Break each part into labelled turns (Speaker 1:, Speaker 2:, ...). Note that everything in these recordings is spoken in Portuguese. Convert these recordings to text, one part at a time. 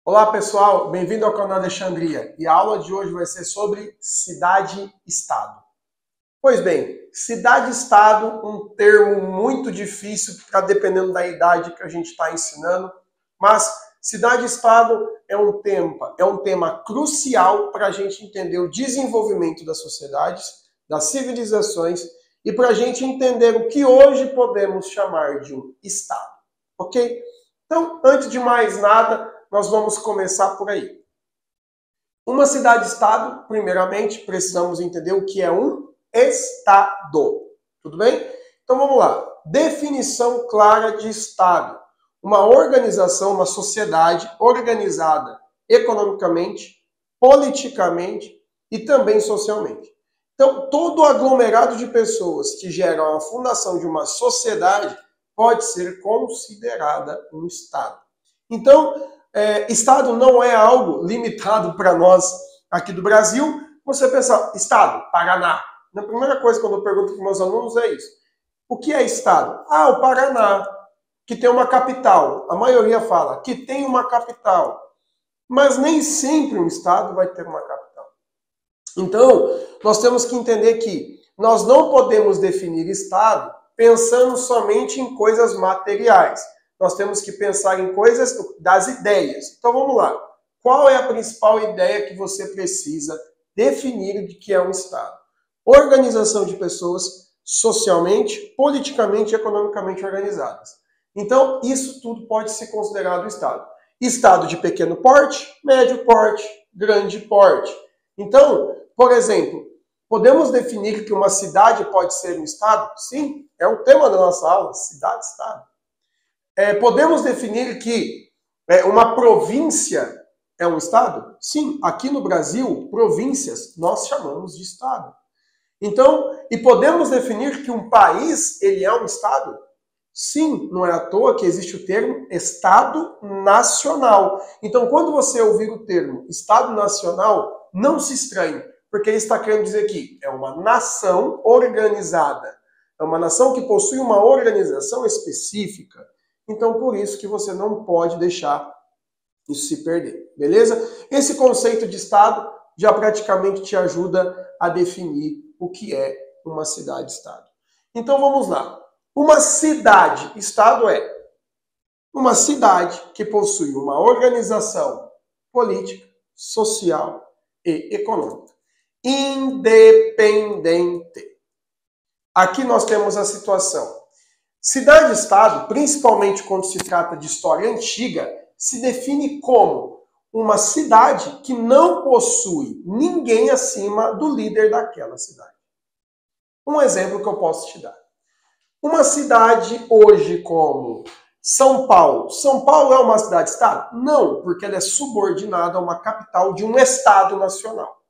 Speaker 1: Olá pessoal, bem-vindo ao canal Alexandria e a aula de hoje vai ser sobre cidade-estado. Pois bem, cidade-estado, um termo muito difícil, ficar dependendo da idade que a gente está ensinando, mas cidade-estado é um tema crucial para a gente entender o desenvolvimento das sociedades, das civilizações e para a gente entender o que hoje podemos chamar de um estado, ok? Então, antes de mais nada, nós vamos começar por aí. Uma cidade-estado, primeiramente, precisamos entender o que é um estado. Tudo bem? Então vamos lá. Definição clara de estado. Uma organização, uma sociedade organizada economicamente, politicamente e também socialmente. Então, todo aglomerado de pessoas que geram a fundação de uma sociedade pode ser considerada um estado. Então, estado não é algo limitado para nós aqui do Brasil. Você pensa, estado, Paraná. A primeira coisa quando eu pergunto para meus alunos é isso. O que é estado? Ah, o Paraná, que tem uma capital. A maioria fala que tem uma capital. Mas nem sempre um estado vai ter uma capital. Então, nós temos que entender que nós não podemos definir estado pensando somente em coisas materiais. Nós temos que pensar em coisas das ideias. Então vamos lá. Qual é a principal ideia que você precisa definir de que é um estado? Organização de pessoas socialmente, politicamente e economicamente organizadas. Então, isso tudo pode ser considerado estado. Estado de pequeno porte, médio porte, grande porte. Então, por exemplo, podemos definir que uma cidade pode ser um estado? Sim, é o tema da nossa aula, cidade-estado. Podemos definir que uma província é um estado? Sim, aqui no Brasil, províncias nós chamamos de estado. Então, e podemos definir que um país, ele é um estado? Sim, não é à toa que existe o termo Estado Nacional. Então, quando você ouvir o termo Estado Nacional, não se estranhe, porque ele está querendo dizer que é uma nação organizada. É uma nação que possui uma organização específica. Então, por isso que você não pode deixar isso se perder, beleza? Esse conceito de Estado já praticamente te ajuda a definir o que é uma cidade-estado. Então, vamos lá. Uma cidade-estado é uma cidade que possui uma organização política, social e econômica independente. Aqui nós temos a situação. Cidade-estado, principalmente quando se trata de história antiga, se define como uma cidade que não possui ninguém acima do líder daquela cidade. Um exemplo que eu posso te dar. Uma cidade hoje como São Paulo. São Paulo é uma cidade-estado? Não, porque ela é subordinada a uma capital de um Estado nacional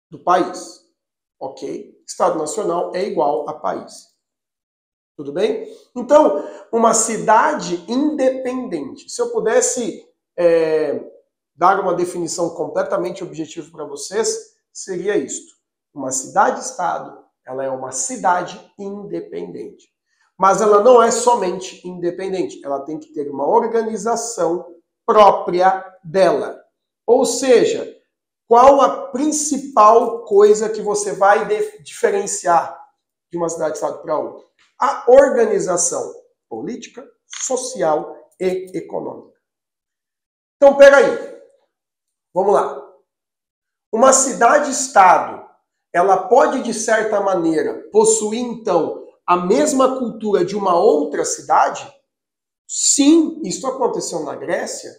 Speaker 1: do país. Ok? Estado nacional é igual a país. Tudo bem? Então, uma cidade independente. Se eu pudesse dar uma definição completamente objetiva para vocês, seria isto. Uma cidade-estado, ela é uma cidade independente. Mas ela não é somente independente, ela tem que ter uma organização própria dela. Ou seja, qual a principal coisa que você vai diferenciar de uma cidade-estado para outra? A organização política, social e econômica. Então, peraí. Vamos lá. Uma cidade-estado, ela pode, de certa maneira, possuir, então, a mesma cultura de uma outra cidade? Sim, isso aconteceu na Grécia.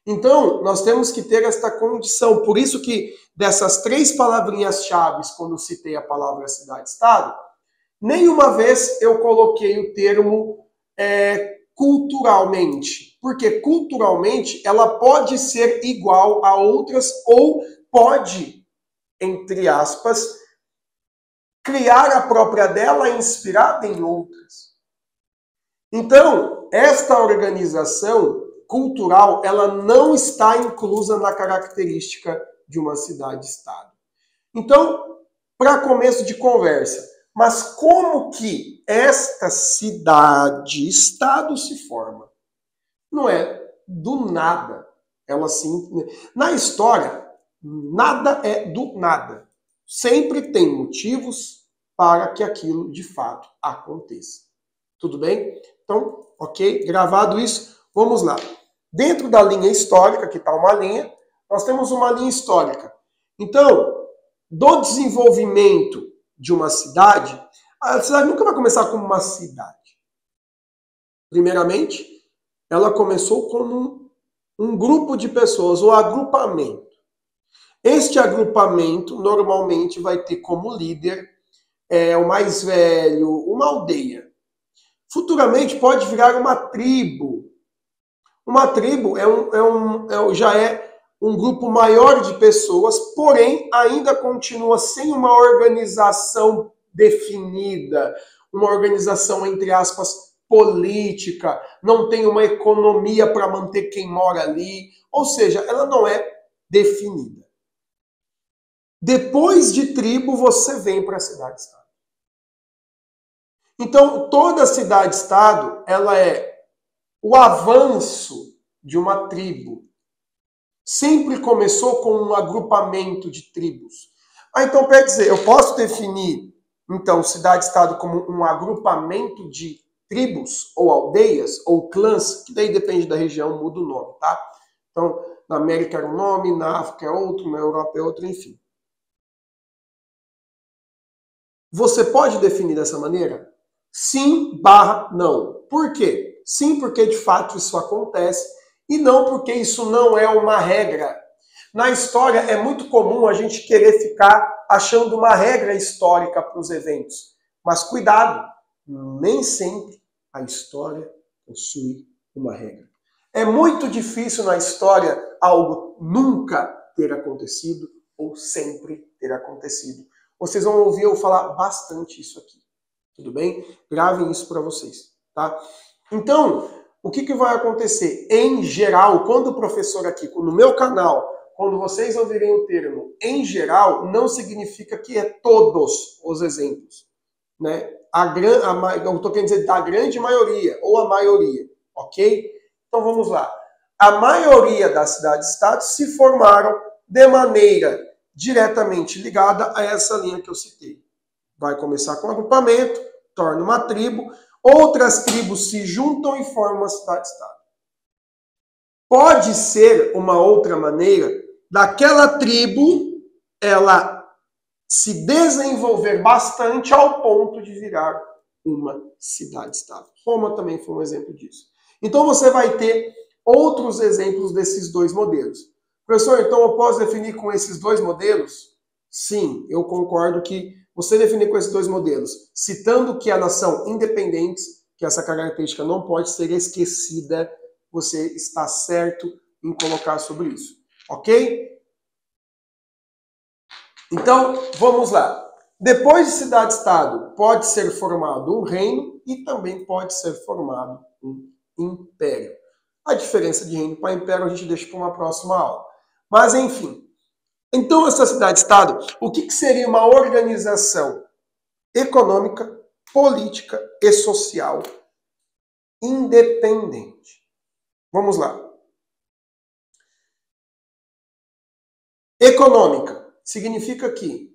Speaker 1: Então, nós temos que ter esta condição. Por isso que, dessas 3 palavrinhas-chave, quando eu citei a palavra cidade-estado, nenhuma vez eu coloquei o termo culturalmente. Porque culturalmente ela pode ser igual a outras ou pode, entre aspas, criar a própria dela inspirada em outras. Então, esta organização cultural, ela não está inclusa na característica de uma cidade-estado. Então, para começo de conversa, mas como que esta cidade-estado se forma? Não é do nada. Ela sim. Na história, nada é do nada. Sempre tem motivos para que aquilo de fato aconteça. Tudo bem? Então, ok? Gravado isso, vamos lá. Dentro da linha histórica, que está uma linha, nós temos uma linha histórica. Então, do desenvolvimento de uma cidade, a cidade nunca vai começar como uma cidade. Primeiramente, ela começou como um grupo de pessoas, um agrupamento. Este agrupamento normalmente vai ter como líder o mais velho, uma aldeia. Futuramente pode virar uma tribo. Uma tribo já é um grupo maior de pessoas, porém ainda continua sem uma organização definida, uma organização, entre aspas, política, não tem uma economia para manter quem mora ali, ou seja, ela não é definida. Depois de tribo, você vem para a cidade-estado. Então, toda cidade-estado, ela é o avanço de uma tribo. Sempre começou com um agrupamento de tribos. Então, quer dizer, eu posso definir, então, cidade-estado como um agrupamento de tribos, ou aldeias, ou clãs, que daí depende da região, muda o nome, tá? Então, na América era um nome, na África é outro, na Europa é outro, enfim. Você pode definir dessa maneira? Sim, não. Por quê? Sim, porque de fato isso acontece, e não porque isso não é uma regra. Na história é muito comum a gente querer ficar achando uma regra histórica para os eventos. Mas cuidado, nem sempre a história possui uma regra. É muito difícil na história algo nunca ter acontecido ou sempre ter acontecido. Vocês vão ouvir eu falar bastante isso aqui. Tudo bem? Gravem isso para vocês, tá? Então, o que vai acontecer? Em geral, quando o professor aqui, no meu canal, quando vocês ouvirem o termo em geral, não significa que é todos os exemplos, né? Eu estou querendo dizer da grande maioria, ou a maioria, ok? Então vamos lá. A maioria das cidades-estados se formaram de maneira diretamente ligada a essa linha que eu citei. Vai começar com agrupamento, torna uma tribo, outras tribos se juntam e formam uma cidade-estado. Pode ser uma outra maneira daquela tribo ela se desenvolver bastante ao ponto de virar uma cidade-estado. Roma também foi um exemplo disso. Então você vai ter outros exemplos desses dois modelos. Professor, então eu posso definir com esses dois modelos? Sim, eu concordo que você definir com esses dois modelos, citando que elas são independentes, que essa característica não pode ser esquecida, você está certo em colocar sobre isso. Ok? Então, vamos lá. Depois de cidade-estado, pode ser formado um reino e também pode ser formado um império. A diferença de reino para império a gente deixa para uma próxima aula. Mas, enfim. Então, essa cidade-estado, o que seria uma organização econômica, política e social independente? Vamos lá. Econômica significa que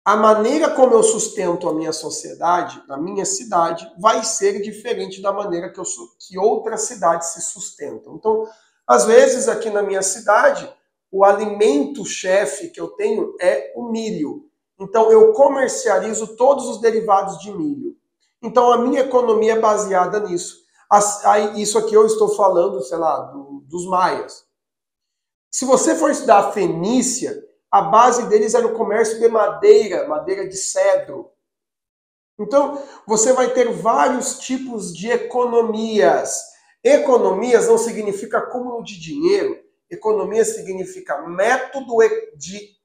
Speaker 1: a maneira como eu sustento a minha sociedade, a minha cidade, vai ser diferente da maneira que outras cidades se sustentam. Então, às vezes, aqui na minha cidade, o alimento-chefe que eu tenho é o milho. Então, eu comercializo todos os derivados de milho. Então, a minha economia é baseada nisso. Isso aqui eu estou falando, sei lá, dos maias. Se você for estudar a Fenícia, a base deles era o comércio de madeira, madeira de cedro. Então, você vai ter vários tipos de economias. Economias não significa acúmulo de dinheiro. Economia significa método de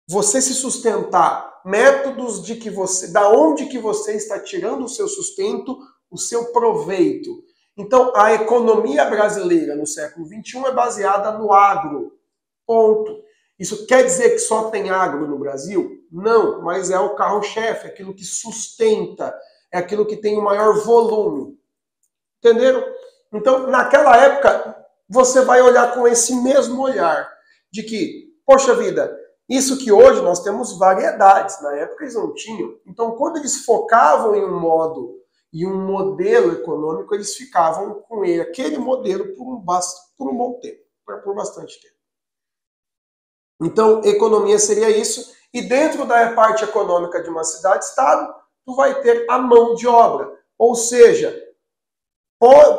Speaker 1: você se sustentar, métodos de que da onde que você está tirando o seu sustento, o seu proveito. Então, a economia brasileira no século XXI é baseada no agro. Ponto. Isso quer dizer que só tem agro no Brasil? Não, mas é o carro-chefe, aquilo que sustenta, é aquilo que tem o maior volume. Entenderam? Então, naquela época, você vai olhar com esse mesmo olhar de que, poxa vida, isso que hoje nós temos variedades, na época eles não tinham. Então, quando eles focavam em um modo e um modelo econômico, eles ficavam com ele, aquele modelo por um bom tempo, por bastante tempo. Então, economia seria isso, e dentro da parte econômica de uma cidade-estado, tu vai ter a mão de obra. Ou seja,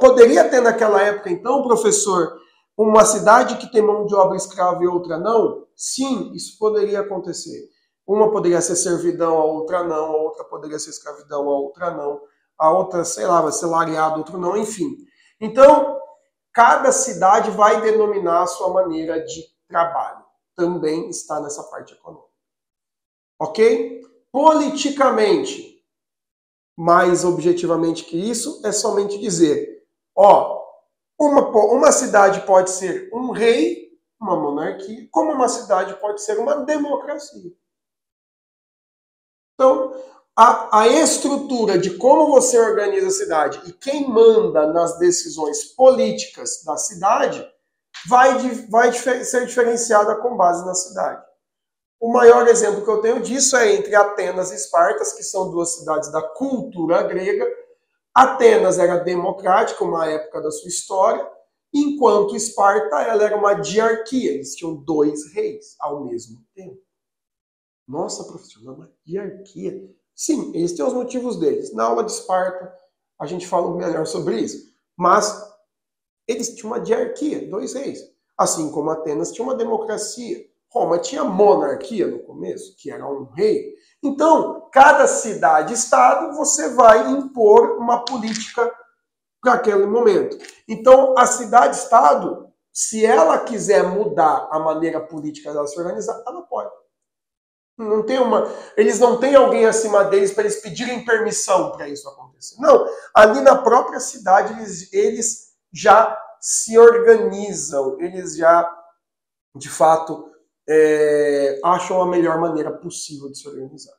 Speaker 1: poderia ter naquela época, então, professor, uma cidade que tem mão de obra escrava e outra não? Sim, isso poderia acontecer. Uma poderia ser servidão, a outra não, a outra poderia ser escravidão, a outra não, a outra, sei lá, vai ser lariado, a outra não, enfim. Então, cada cidade vai denominar a sua maneira de trabalho. Também está nessa parte econômica. Ok? Politicamente, mais objetivamente que isso, é somente dizer, ó, uma cidade pode ser um rei, uma monarquia, como uma cidade pode ser uma democracia. Então, a estrutura de como você organiza a cidade e quem manda nas decisões políticas da cidade vai ser diferenciada com base na cidade. O maior exemplo que eu tenho disso é entre Atenas e Esparta, que são duas cidades da cultura grega. Atenas era democrática, uma época da sua história, enquanto Esparta ela era uma diarquia, eles tinham 2 reis ao mesmo tempo. Nossa, professor, uma diarquia? Sim, eles têm os motivos deles. Na aula de Esparta a gente fala melhor sobre isso. Mas eles tinham uma diarquia, 2 reis. Assim como Atenas tinha uma democracia. Roma tinha monarquia no começo, que era um rei. Então, cada cidade-estado você vai impor uma política para aquele momento. Então, a cidade-estado, se ela quiser mudar a maneira política dela se organizar, ela pode. Não tem eles não têm alguém acima deles para eles pedirem permissão para isso acontecer. Não, ali na própria cidade eles já se organizam, eles já, de fato, acham a melhor maneira possível de se organizar.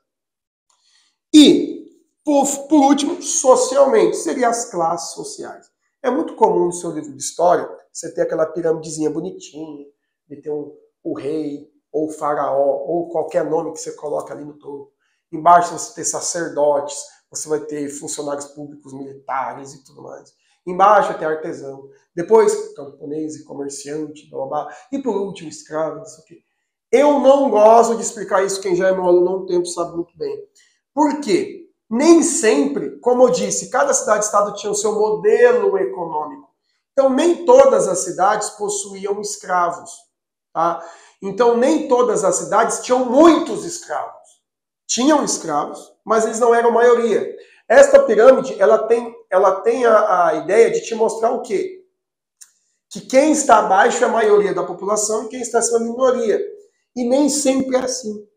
Speaker 1: E, por último, socialmente, seriam as classes sociais. É muito comum no seu livro de história você ter aquela piramidezinha bonitinha, de ter o rei, ou faraó, ou qualquer nome que você coloca ali no topo. Embaixo você tem sacerdotes, você vai ter funcionários públicos, militares e tudo mais. Embaixo vai ter artesão. Depois, camponês e comerciante, blá, blá, blá. E por último, escravo, isso aqui. Eu não gosto de explicar isso, quem já é meu aluno há um tempo sabe muito bem. Por quê? Nem sempre, como eu disse, cada cidade-estado tinha o seu modelo econômico. Então, nem todas as cidades possuíam escravos. Tá? Então, nem todas as cidades tinham muitos escravos. Tinham escravos, mas eles não eram maioria. Esta pirâmide, ela tem a ideia de te mostrar o quê? Que quem está abaixo é a maioria da população e quem está acima é a minoria. E nem sempre é assim.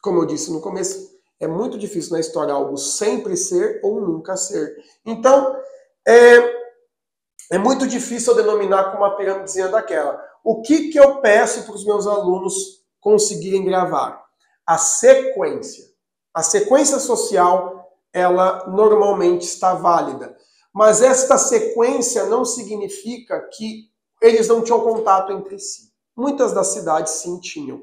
Speaker 1: Como eu disse no começo, é muito difícil na história algo sempre ser ou nunca ser. Então, é muito difícil eu denominar como uma pirâmidezinha daquela. O que eu peço para os meus alunos conseguirem gravar? A sequência. A sequência social, ela normalmente está válida. Mas esta sequência não significa que eles não tinham contato entre si. Muitas das cidades sim tinham.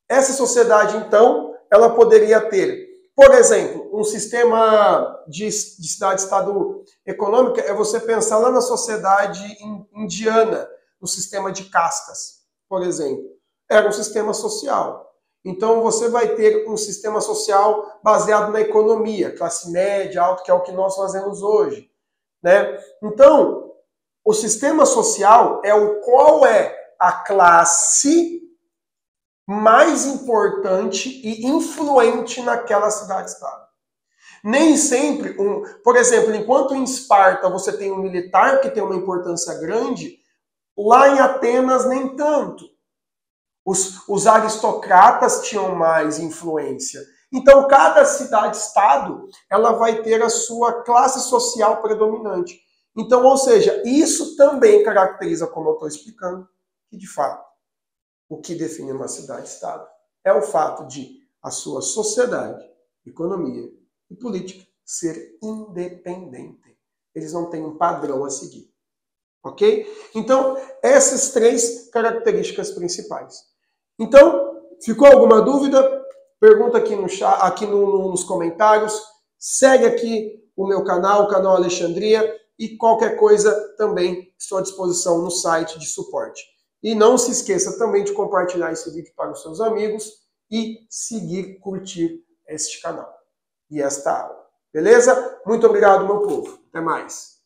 Speaker 1: Essa sociedade, então, ela poderia ter, por exemplo, um sistema de cidade-estado econômica, é você pensar lá na sociedade indiana, no sistema de castas, por exemplo. Era um sistema social. Então você vai ter um sistema social baseado na economia, classe média, alta, que é o que nós fazemos hoje. Né? Então, o sistema social é qual é a classe mais importante e influente naquela cidade-estado. Nem sempre, por exemplo, enquanto em Esparta você tem um militar que tem uma importância grande, lá em Atenas nem tanto. Os aristocratas tinham mais influência. Então, cada cidade-estado ela vai ter a sua classe social predominante. Então, ou seja, isso também caracteriza, como eu estou explicando, que de fato o que define uma cidade-estado é o fato de a sua sociedade, economia e política ser independente. Eles não têm um padrão a seguir. ok? Então, essas 3 características principais. Então, ficou alguma dúvida? Pergunta aqui no chat, aqui nos comentários. Segue aqui o meu canal, o canal Alexandria, e qualquer coisa também estou à disposição no site de suporte. E não se esqueça também de compartilhar esse vídeo para os seus amigos e seguir, curtir este canal e esta aula. Beleza? Muito obrigado, meu povo. Até mais.